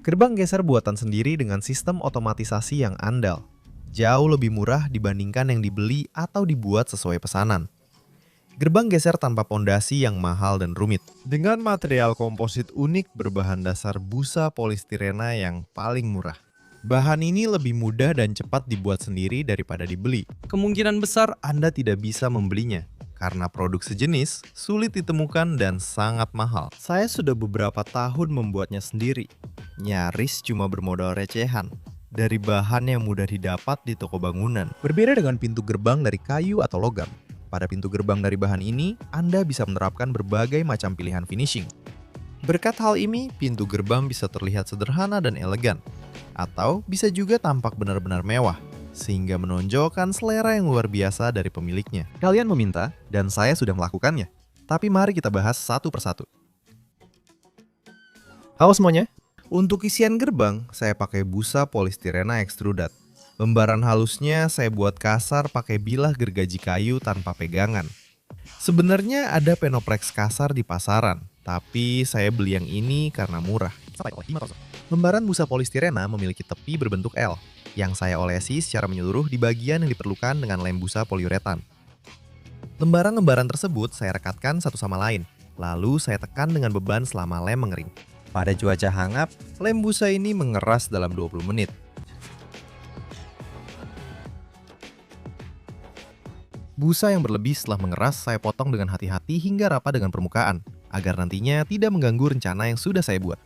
Gerbang geser buatan sendiri dengan sistem otomatisasi yang andal. Jauh lebih murah dibandingkan yang dibeli atau dibuat sesuai pesanan. Gerbang geser tanpa pondasi yang mahal dan rumit. Dengan material komposit unik berbahan dasar busa polistirena yang paling murah. Bahan ini lebih mudah dan cepat dibuat sendiri daripada dibeli. Kemungkinan besar Anda tidak bisa membelinya, karena produk sejenis sulit ditemukan dan sangat mahal. Saya sudah beberapa tahun membuatnya sendiri. Nyaris cuma bermodal recehan. Dari bahan yang mudah didapat di toko bangunan. Berbeda dengan pintu gerbang dari kayu atau logam. Pada pintu gerbang dari bahan ini, Anda bisa menerapkan berbagai macam pilihan finishing. Berkat hal ini, pintu gerbang bisa terlihat sederhana dan elegan. Atau bisa juga tampak benar-benar mewah, sehingga menonjolkan selera yang luar biasa dari pemiliknya. Kalian meminta, dan saya sudah melakukannya. Tapi mari kita bahas satu persatu. Halo semuanya. Untuk isian gerbang, saya pakai busa polistirena extruded. Lembaran halusnya saya buat kasar pakai bilah gergaji kayu tanpa pegangan. Sebenarnya ada Penoprex kasar di pasaran, tapi saya beli yang ini karena murah. Lembaran busa polistirena memiliki tepi berbentuk L, yang saya olesi secara menyeluruh di bagian yang diperlukan dengan lem busa poliuretan. Lembaran-lembaran tersebut saya rekatkan satu sama lain, lalu saya tekan dengan beban selama lem mengering. Pada cuaca hangat, lem busa ini mengeras dalam 20 menit. Busa yang berlebih setelah mengeras saya potong dengan hati-hati hingga rapat dengan permukaan, agar nantinya tidak mengganggu rencana yang sudah saya buat.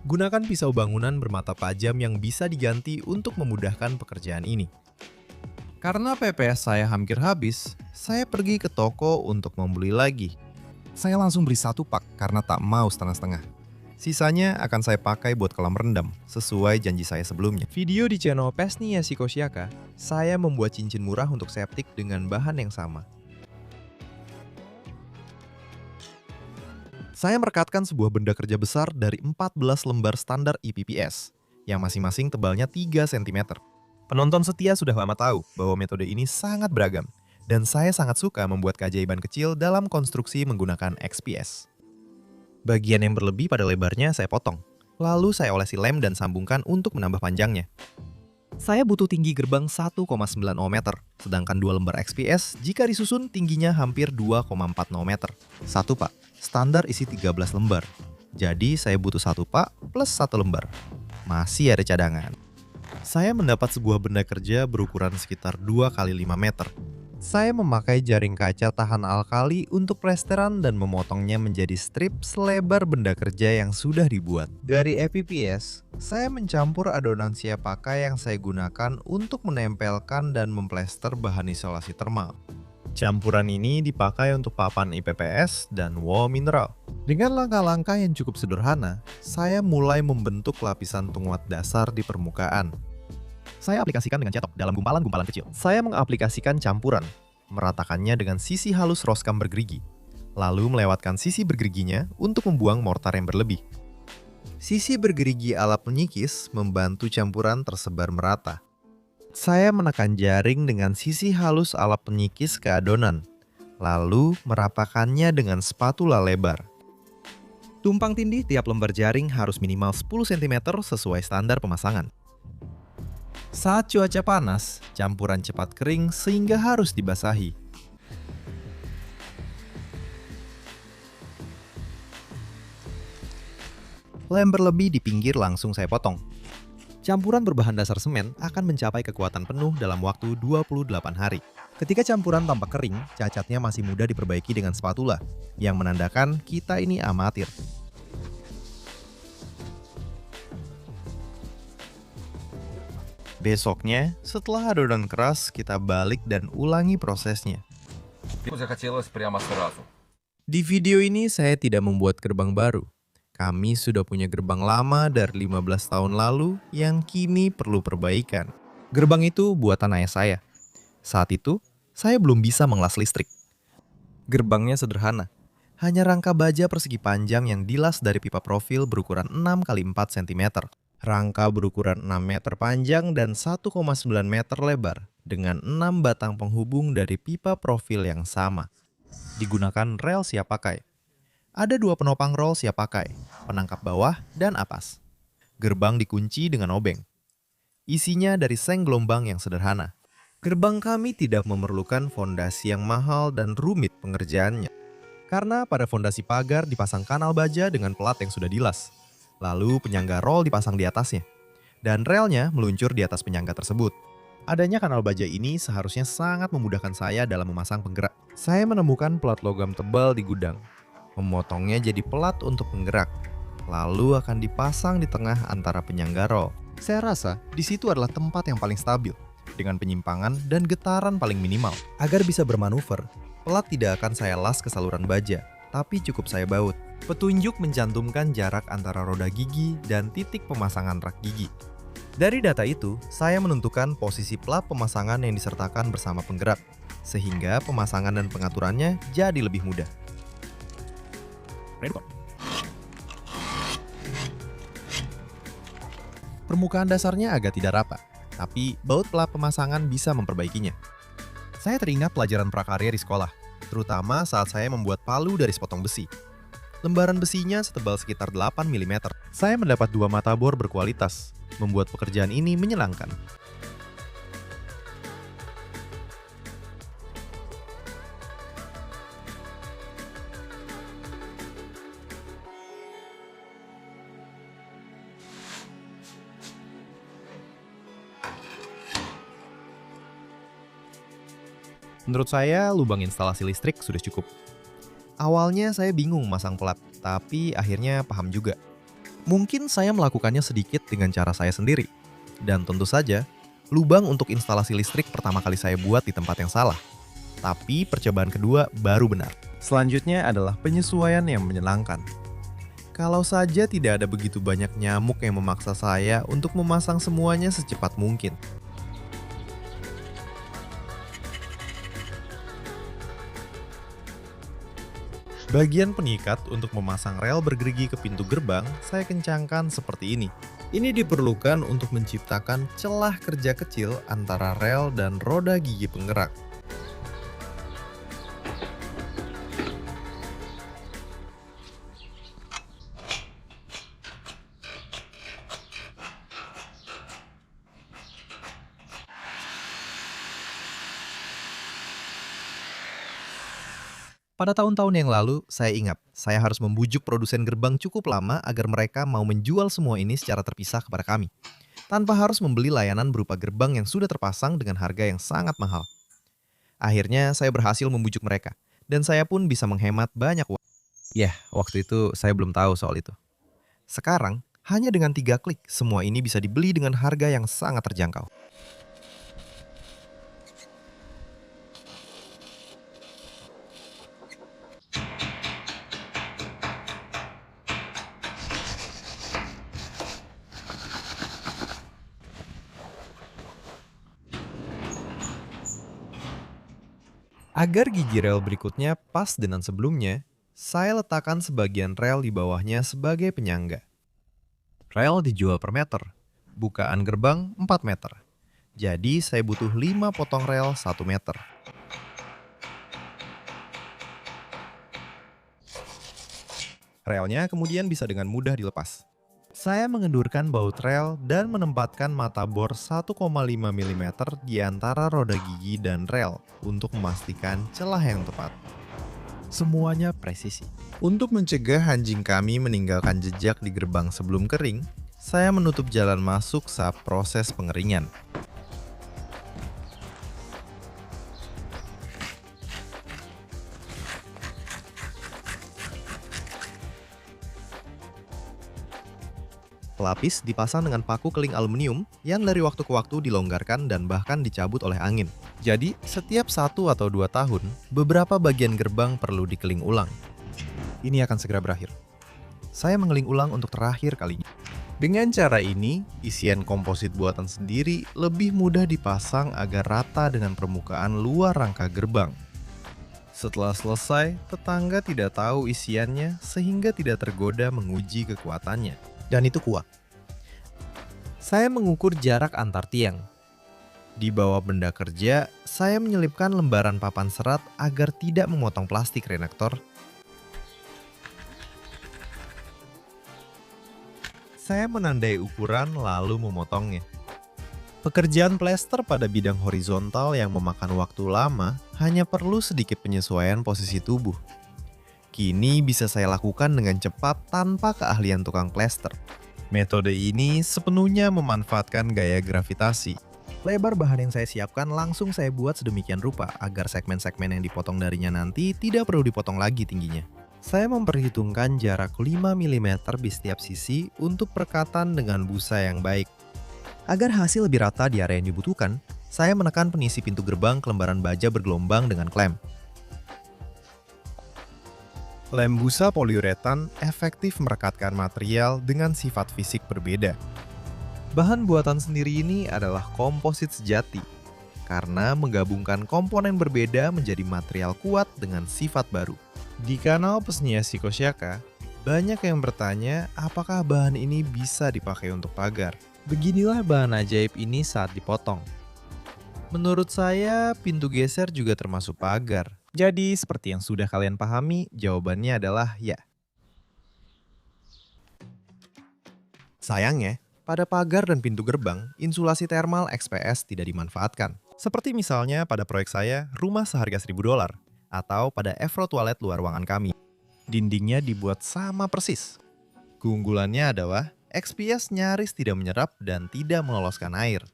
Gunakan pisau bangunan bermata tajam yang bisa diganti untuk memudahkan pekerjaan ini. Karena PPS saya hampir habis, saya pergi ke toko untuk membeli lagi. Saya langsung beli satu pak karena tak mau setengah-setengah. Sisanya akan saya pakai buat kolam rendam, sesuai janji saya sebelumnya. Video di channel Pesni Yashikoshiyaka, saya membuat cincin murah untuk septic dengan bahan yang sama. Saya merekatkan sebuah benda kerja besar dari 14 lembar standar IPPS, yang masing-masing tebalnya 3 cm. Penonton setia sudah lama tahu bahwa metode ini sangat beragam, dan saya sangat suka membuat keajaiban kecil dalam konstruksi menggunakan XPS. Bagian yang berlebih pada lebarnya saya potong, lalu saya olesi lem dan sambungkan untuk menambah panjangnya. Saya butuh tinggi gerbang 1,90 meter, sedangkan 2 lembar XPS jika disusun tingginya hampir 2,40 meter. Satu pak, standar isi 13 lembar. Jadi saya butuh 1 pak plus 1 lembar. Masih ada cadangan. Saya mendapat sebuah benda kerja berukuran sekitar 2 kali 5 meter. Saya memakai jaring kaca tahan alkali untuk plesteran dan memotongnya menjadi strip selebar benda kerja yang sudah dibuat. Dari EPPS, saya mencampur adonan siap pakai yang saya gunakan untuk menempelkan dan memplester bahan isolasi termal. Campuran ini dipakai untuk papan IPPS dan wall mineral. Dengan langkah-langkah yang cukup sederhana, saya mulai membentuk lapisan penguat dasar di permukaan. Saya aplikasikan dengan cetok dalam gumpalan-gumpalan kecil. Saya mengaplikasikan campuran, meratakannya dengan sisi halus roskam bergerigi, lalu melewatkan sisi bergeriginya untuk membuang mortar yang berlebih. Sisi bergerigi ala penyikis membantu campuran tersebar merata. Saya menekan jaring dengan sisi halus ala penyikis ke adonan, lalu meratakannya dengan spatula lebar. Tumpang tindih tiap lembar jaring harus minimal 10 cm sesuai standar pemasangan. Saat cuaca panas, campuran cepat kering sehingga harus dibasahi. Lem berlebih di pinggir langsung saya potong. Campuran berbahan dasar semen akan mencapai kekuatan penuh dalam waktu 28 hari. Ketika campuran tampak kering, cacatnya masih mudah diperbaiki dengan spatula, yang menandakan kita ini amatir. Besoknya, setelah adonan keras, kita balik dan ulangi prosesnya. Di video ini saya tidak membuat gerbang baru. Kami sudah punya gerbang lama dari 15 tahun lalu yang kini perlu perbaikan. Gerbang itu buatan ayah saya. Saat itu, saya belum bisa mengelas listrik. Gerbangnya sederhana. Hanya rangka baja persegi panjang yang dilas dari pipa profil berukuran 6 x 4 cm. Rangka berukuran 6 meter panjang dan 1,9 meter lebar dengan 6 batang penghubung dari pipa profil yang sama. Digunakan rel siap pakai. Ada 2 penopang rol siap pakai, penangkap bawah dan apas. Gerbang dikunci dengan obeng. Isinya dari seng gelombang yang sederhana. Gerbang kami tidak memerlukan fondasi yang mahal dan rumit pengerjaannya. Karena pada fondasi pagar dipasang kanal baja dengan pelat yang sudah dilas. Lalu penyangga rol dipasang di atasnya. Dan relnya meluncur di atas penyangga tersebut. Adanya kanal baja ini seharusnya sangat memudahkan saya dalam memasang penggerak. Saya menemukan pelat logam tebal di gudang. Memotongnya jadi pelat untuk penggerak. Lalu akan dipasang di tengah antara penyangga rol. Saya rasa di situ adalah tempat yang paling stabil, dengan penyimpangan dan getaran paling minimal. Agar bisa bermanuver, pelat tidak akan saya las ke saluran baja, tapi cukup saya baut. Petunjuk mencantumkan jarak antara roda gigi dan titik pemasangan rak gigi. Dari data itu, saya menentukan posisi plat pemasangan yang disertakan bersama penggerak, sehingga pemasangan dan pengaturannya jadi lebih mudah. Permukaan dasarnya agak tidak rata, tapi baut plat pemasangan bisa memperbaikinya. Saya teringat pelajaran prakarya di sekolah, terutama saat saya membuat palu dari sepotong besi. Lembaran besinya setebal sekitar 8 mm. Saya mendapat 2 mata bor berkualitas, membuat pekerjaan ini menyenangkan. Menurut saya, lubang instalasi listrik sudah cukup. Awalnya saya bingung masang pelat, tapi akhirnya paham juga. Mungkin saya melakukannya sedikit dengan cara saya sendiri. Dan tentu saja, lubang untuk instalasi listrik pertama kali saya buat di tempat yang salah. Tapi percobaan kedua baru benar. Selanjutnya adalah penyesuaian yang menyenangkan. Kalau saja tidak ada begitu banyak nyamuk yang memaksa saya untuk memasang semuanya secepat mungkin. Bagian pengikat untuk memasang rel bergerigi ke pintu gerbang saya kencangkan seperti ini. Ini diperlukan untuk menciptakan celah kerja kecil antara rel dan roda gigi penggerak. Pada tahun-tahun yang lalu, saya ingat, saya harus membujuk produsen gerbang cukup lama agar mereka mau menjual semua ini secara terpisah kepada kami, tanpa harus membeli layanan berupa gerbang yang sudah terpasang dengan harga yang sangat mahal. Akhirnya, saya berhasil membujuk mereka, dan saya pun bisa menghemat banyak uang. Waktu itu saya belum tahu soal itu. Sekarang, hanya dengan 3 klik, semua ini bisa dibeli dengan harga yang sangat terjangkau. Agar gigi rel berikutnya pas dengan sebelumnya, saya letakkan sebagian rel di bawahnya sebagai penyangga. Rel dijual per meter, bukaan gerbang 4 meter. Jadi saya butuh 5 potong rel 1 meter. Relnya kemudian bisa dengan mudah dilepas. Saya mengendurkan baut rel dan menempatkan mata bor 1,5 mm di antara roda gigi dan rel untuk memastikan celah yang tepat. Semuanya presisi. Untuk mencegah anjing kami meninggalkan jejak di gerbang sebelum kering, saya menutup jalan masuk saat proses pengeringan. Pelapis dipasang dengan paku keling aluminium yang dari waktu ke waktu dilonggarkan dan bahkan dicabut oleh angin. Jadi, setiap 1 atau 2 tahun, beberapa bagian gerbang perlu dikeling ulang. Ini akan segera berakhir. Saya mengeling ulang untuk terakhir kalinya. Dengan cara ini, isian komposit buatan sendiri lebih mudah dipasang agar rata dengan permukaan luar rangka gerbang. Setelah selesai, tetangga tidak tahu isiannya sehingga tidak tergoda menguji kekuatannya. Dan itu kuat. Saya mengukur jarak antar tiang. Di bawah benda kerja, saya menyelipkan lembaran papan serat agar tidak memotong plastik renektor. Saya menandai ukuran lalu memotongnya. Pekerjaan plester pada bidang horizontal yang memakan waktu lama hanya perlu sedikit penyesuaian posisi tubuh. Kini bisa saya lakukan dengan cepat tanpa keahlian tukang plester. Metode ini sepenuhnya memanfaatkan gaya gravitasi. Lebar bahan yang saya siapkan langsung saya buat sedemikian rupa agar segmen-segmen yang dipotong darinya nanti tidak perlu dipotong lagi tingginya. Saya memperhitungkan jarak 5 mm di setiap sisi untuk perekatan dengan busa yang baik. Agar hasil lebih rata di area yang dibutuhkan, saya menekan penisi pintu gerbang ke lembaran baja bergelombang dengan klem. Lem busa poliuretan efektif merekatkan material dengan sifat fisik berbeda. Bahan buatan sendiri ini adalah komposit sejati, karena menggabungkan komponen berbeda menjadi material kuat dengan sifat baru. Di kanal Pesnia Psikosyaka, banyak yang bertanya apakah bahan ini bisa dipakai untuk pagar. Beginilah bahan ajaib ini saat dipotong. Menurut saya, pintu geser juga termasuk pagar. Jadi, seperti yang sudah kalian pahami, jawabannya adalah ya. Sayangnya, pada pagar dan pintu gerbang, insulasi thermal XPS tidak dimanfaatkan. Seperti misalnya pada proyek saya, rumah seharga $1.000, atau pada Evro toilet luar ruangan kami. Dindingnya dibuat sama persis. Keunggulannya adalah XPS nyaris tidak menyerap dan tidak meloloskan air.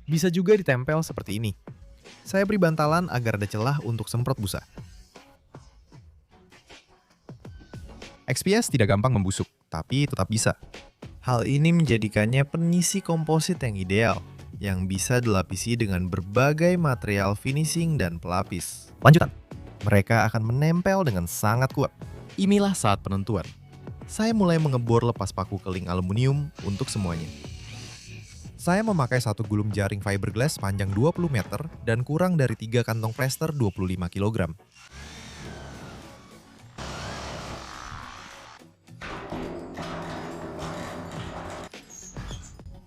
Bisa juga ditempel seperti ini. Saya beri bantalan agar ada celah untuk semprot busa. XPS tidak gampang membusuk, tapi tetap bisa. Hal ini menjadikannya penisi komposit yang ideal, yang bisa dilapisi dengan berbagai material finishing dan pelapis. Lanjutan. Mereka akan menempel dengan sangat kuat. Inilah saat penentuan. Saya mulai mengebor lepas paku keling aluminium untuk semuanya. Saya memakai satu gulung jaring fiberglass panjang 20 meter dan kurang dari 3 kantong plester 25 kg.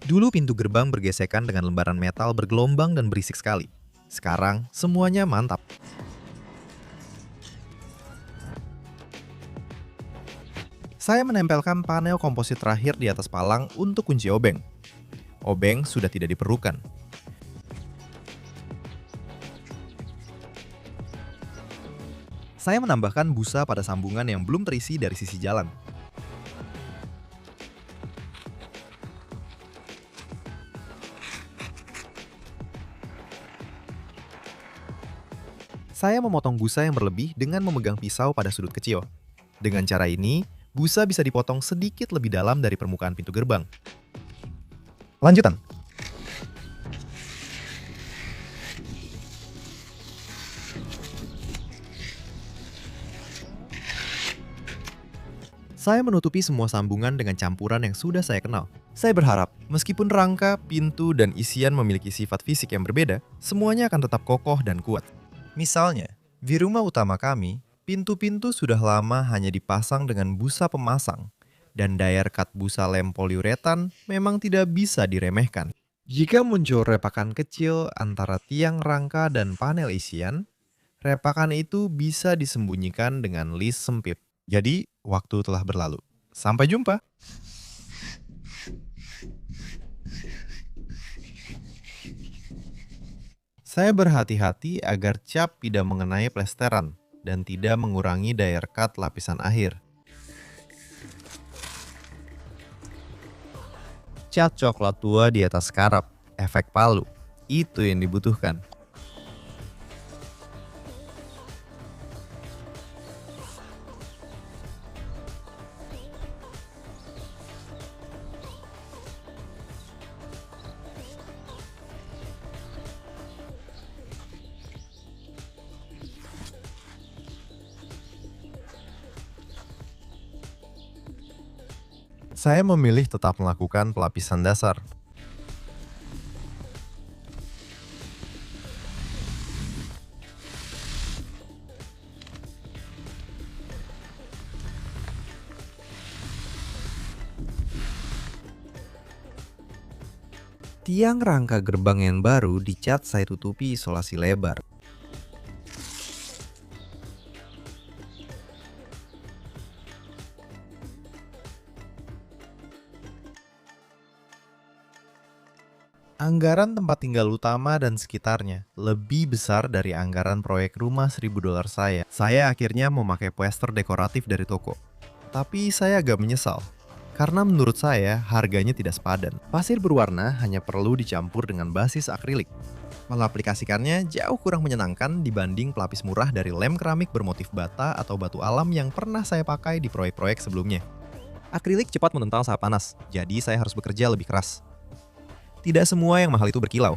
Dulu pintu gerbang bergesekan dengan lembaran metal bergelombang dan berisik sekali. Sekarang semuanya mantap. Saya menempelkan panel komposit terakhir di atas palang untuk kunci obeng. Obeng sudah tidak diperlukan. Saya menambahkan busa pada sambungan yang belum terisi dari sisi jalan. Saya memotong busa yang berlebih dengan memegang pisau pada sudut kecil. Dengan cara ini, busa bisa dipotong sedikit lebih dalam dari permukaan pintu gerbang. Lanjutan. Saya menutupi semua sambungan dengan campuran yang sudah saya kenal. Saya berharap, meskipun rangka, pintu, dan isian memiliki sifat fisik yang berbeda, semuanya akan tetap kokoh dan kuat. Misalnya, di rumah utama kami, pintu-pintu sudah lama hanya dipasang dengan busa pemasang, dan daya rekat busa lem poliuretan memang tidak bisa diremehkan. Jika muncul repakan kecil antara tiang rangka dan panel isian, repakan itu bisa disembunyikan dengan list sempit. Jadi, waktu telah berlalu. Sampai jumpa! Saya berhati-hati agar cap tidak mengenai plesteran dan tidak mengurangi daya rekat lapisan akhir. Cat coklat tua di atas karab, efek palu, itu yang dibutuhkan. Saya memilih tetap melakukan pelapisan dasar. Tiang rangka gerbang yang baru dicat saya tutupi isolasi lebar. Anggaran tempat tinggal utama dan sekitarnya lebih besar dari anggaran proyek rumah $1.000 saya. Saya akhirnya memakai poster dekoratif dari toko. Tapi saya agak menyesal, karena menurut saya harganya tidak sepadan. Pasir berwarna hanya perlu dicampur dengan basis akrilik. Mengaplikasikannya jauh kurang menyenangkan dibanding pelapis murah dari lem keramik bermotif bata atau batu alam yang pernah saya pakai di proyek-proyek sebelumnya. Akrilik cepat mengental saat panas, jadi saya harus bekerja lebih keras. Tidak semua yang mahal itu berkilau.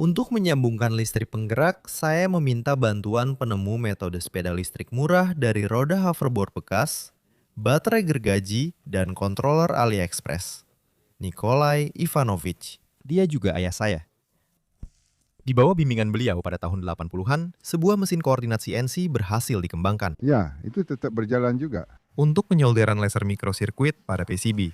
Untuk menyambungkan listrik penggerak, saya meminta bantuan penemu metode sepeda listrik murah dari roda hoverboard bekas, baterai gergaji, dan controller AliExpress. Nikolai Ivanovich. Dia juga ayah saya. Di bawah bimbingan beliau pada tahun 80-an, sebuah mesin koordinat CNC berhasil dikembangkan Ya, itu tetap berjalan juga. untuk penyolderan laser mikrosirkuit pada PCB.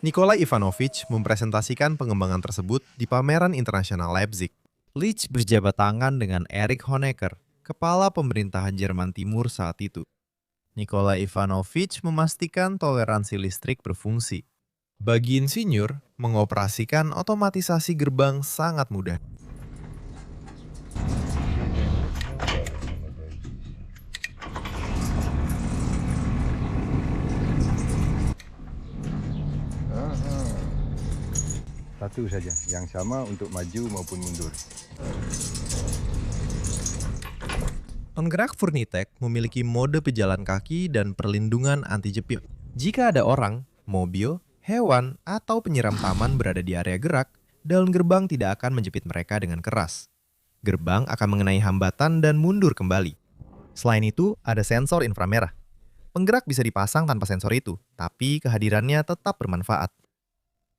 Nikolai Ivanovich mempresentasikan pengembangan tersebut di pameran internasional Leipzig. Leach berjabat tangan dengan Erich Honecker, kepala pemerintahan Jerman Timur saat itu. Nikolai Ivanovich memastikan toleransi listrik berfungsi. Bagi insinyur, mengoperasikan otomatisasi gerbang sangat mudah. Satu saja, yang sama untuk maju maupun mundur. Penggerak Furnitek memiliki mode pejalan kaki dan perlindungan anti jepit. Jika ada orang, mobil, hewan, atau penyiram taman berada di area gerak, daun gerbang tidak akan menjepit mereka dengan keras. Gerbang akan mengenai hambatan dan mundur kembali. Selain itu, ada sensor inframerah. Penggerak bisa dipasang tanpa sensor itu, tapi kehadirannya tetap bermanfaat.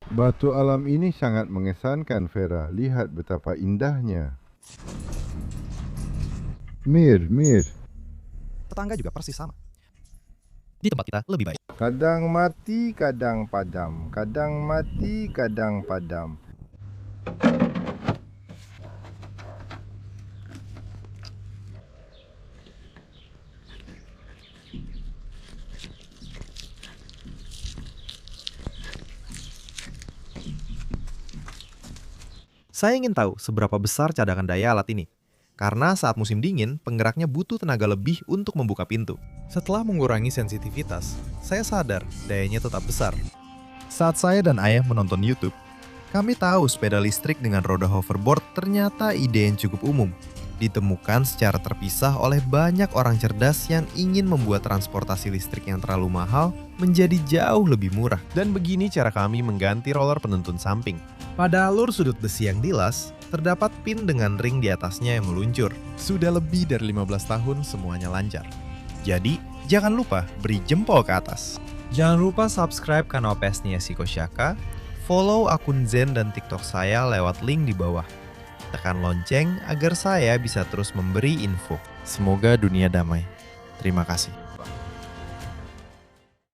Batu alam ini sangat mengesankan, Vera. Lihat betapa indahnya. Mir. Tetangga juga persis sama. Di tempat kita lebih baik. Kadang mati, kadang padam. Kadang mati, kadang padam. Saya ingin tahu seberapa besar cadangan daya alat ini. Karena saat musim dingin, penggeraknya butuh tenaga lebih untuk membuka pintu. Setelah mengurangi sensitivitas, saya sadar dayanya tetap besar. Saat saya dan ayah menonton YouTube, kami tahu sepeda listrik dengan roda hoverboard ternyata ide yang cukup umum. Ditemukan secara terpisah oleh banyak orang cerdas yang ingin membuat transportasi listrik yang terlalu mahal menjadi jauh lebih murah. Dan begini cara kami mengganti roller penuntun samping. Pada alur sudut besi yang dilas, terdapat pin dengan ring di atasnya yang meluncur. Sudah lebih dari 15 tahun semuanya lancar. Jadi, jangan lupa beri jempol ke atas. Jangan lupa subscribe kanal Pesnia Psikosyaka, follow akun Zen dan TikTok saya lewat link di bawah. Tekan lonceng agar saya bisa terus memberi info. Semoga dunia damai. Terima kasih.